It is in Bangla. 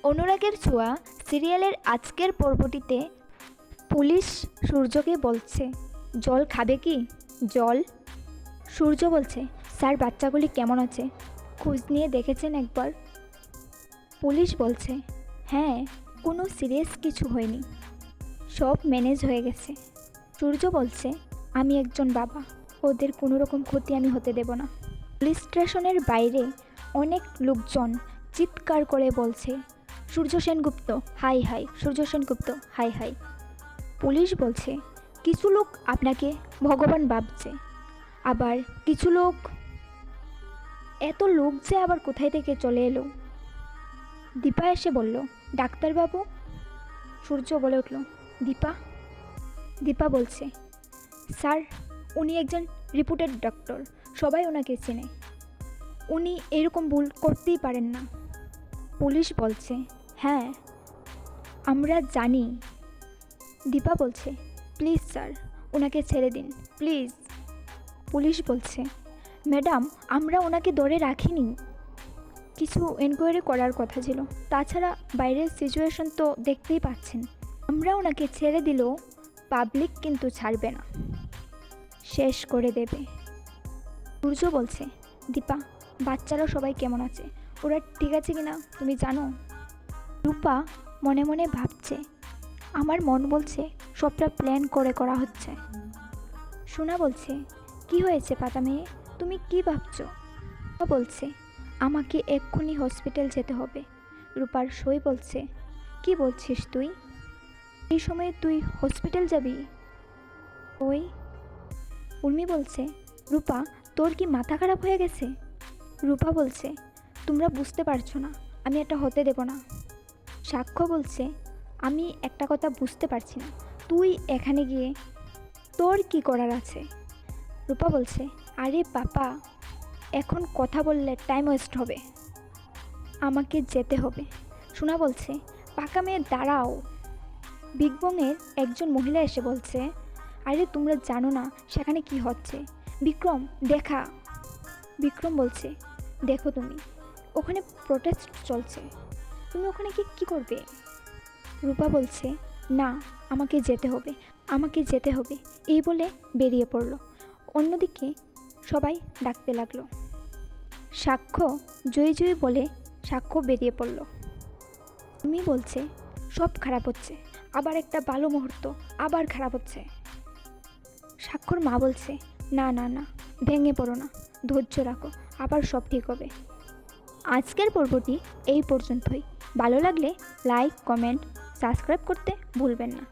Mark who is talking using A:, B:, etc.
A: অনুরাগের ছোঁয়া সিরিয়ালের আজকের পর্বটিতে পুলিশ সূর্যকে বলছে, জল খাবে কি? জল? সূর্য বলছে, স্যার বাচ্চাগুলি কেমন আছে, খোঁজ নিয়ে দেখেছেন একবার? পুলিশ বলছে, হ্যাঁ, কোনো সিরিয়াস কিছু হয়নি, সব ম্যানেজ হয়ে গেছে। সূর্য বলছে, আমি একজন বাবা, ওদের কোনো রকম ক্ষতি আমি হতে দেব না। পুলিশ স্টেশনের বাইরে অনেক লোকজন চিৎকার করে বলছে, সূর্য সেনগুপ্ত হাই হাই, সূর্য সেনগুপ্ত হাই হাই। পুলিশ বলছে, কিছু লোক আপনাকে ভগবান ভাবছে, আবার কিছু লোক, এত লোক যে আবার কোথায় থেকে চলে এলো? দীপা এসে বলল, ডাক্তারবাবু। সূর্য বলে উঠল, দীপা? দীপা বলছে, স্যার উনি একজন রিপুটেড ডক্টর, সবাই ওনাকে চেনে, উনি এরকম ভুল করতেই পারেন না। পুলিশ বলছে, হ্যাঁ আমরা জানি। দীপা বলছে, প্লিজ স্যার ওনাকে ছেড়ে দিন প্লিজ। পুলিশ বলছে, ম্যাডাম আমরা ওনাকে ধরে রাখিনি, কিছু এনকোয়ারি করার কথা ছিল, তাছাড়া বাইরের সিচুয়েশন তো দেখতেই পাচ্ছেন, আমরা ওনাকে ছেড়ে দিলেও পাবলিক কিন্তু ছাড়বে না, শেষ করে দেবে। সূর্য বলছে, দীপা বাচ্চারা সবাই কেমন আছে, ওরা ঠিক আছে কিনা তুমি জানো? রূপা মনে মনে ভাবছে, আমার মন বলছে সবটা প্ল্যান করে করা হচ্ছে। সোনা বলছে, কি হয়েছে পাতা মেয়ে, তুমি কি ভাবছো? রূপা বলছে, আমাকে এক্ষুনি হসপিটাল যেতে হবে। রূপার সই বলছে, কি বলছিস তুই, এই সময়ে তুই হসপিটাল যাবি? ওই উর্মি বলছে, রূপা তোর কি মাথা খারাপ হয়ে গেছে? রূপা বলছে, তোমরা বুঝতে পারছো না, আমি এটা হতে দেব না। সাক্ষ্য বলছে, আমি একটা কথা বুঝতে পারছি না, তুই এখানে গিয়ে তোর কি করার আছে? রূপা বলছে, আরে পাপা এখন কথা বললে টাইম ওয়েস্ট হবে, আমাকে যেতে হবে। সোনা বলছে, পাকা মেয়ে দাঁড়াও। বিগ বংয়ের একজন মহিলা এসে বলছে, আরে তোমরা জানো না সেখানে কি হচ্ছে, বিক্রম দেখা। বিক্রম বলছে, দেখো তুমি, ওখানে প্রোটেস্ট চলছে, তুমি ওখানে কি করবে? রূপা বলছে, না আমাকে যেতে হবে, আমাকে যেতে হবে, এই বলে বেরিয়ে পড়ল। অন্যদিকে সবাই ডাকতে লাগলো। সাক্ষ্য জয়ী জয়ী বলে সাক্ষ্য বেরিয়ে পড়ল। তুমি বলছে, সব খারাপ হচ্ছে, আবার একটা ভালো মুহূর্ত আবার খারাপ হচ্ছে। সাক্ষর মা বলছে, না না না, ভেঙে পড়ো না, ধৈর্য রাখো, আবার সব ঠিক হবে। আজকের পর্বটি এই পর্যন্তই। ভালো লাগলে লাইক, কমেন্ট, সাবস্ক্রাইব করতে ভুলবেন না।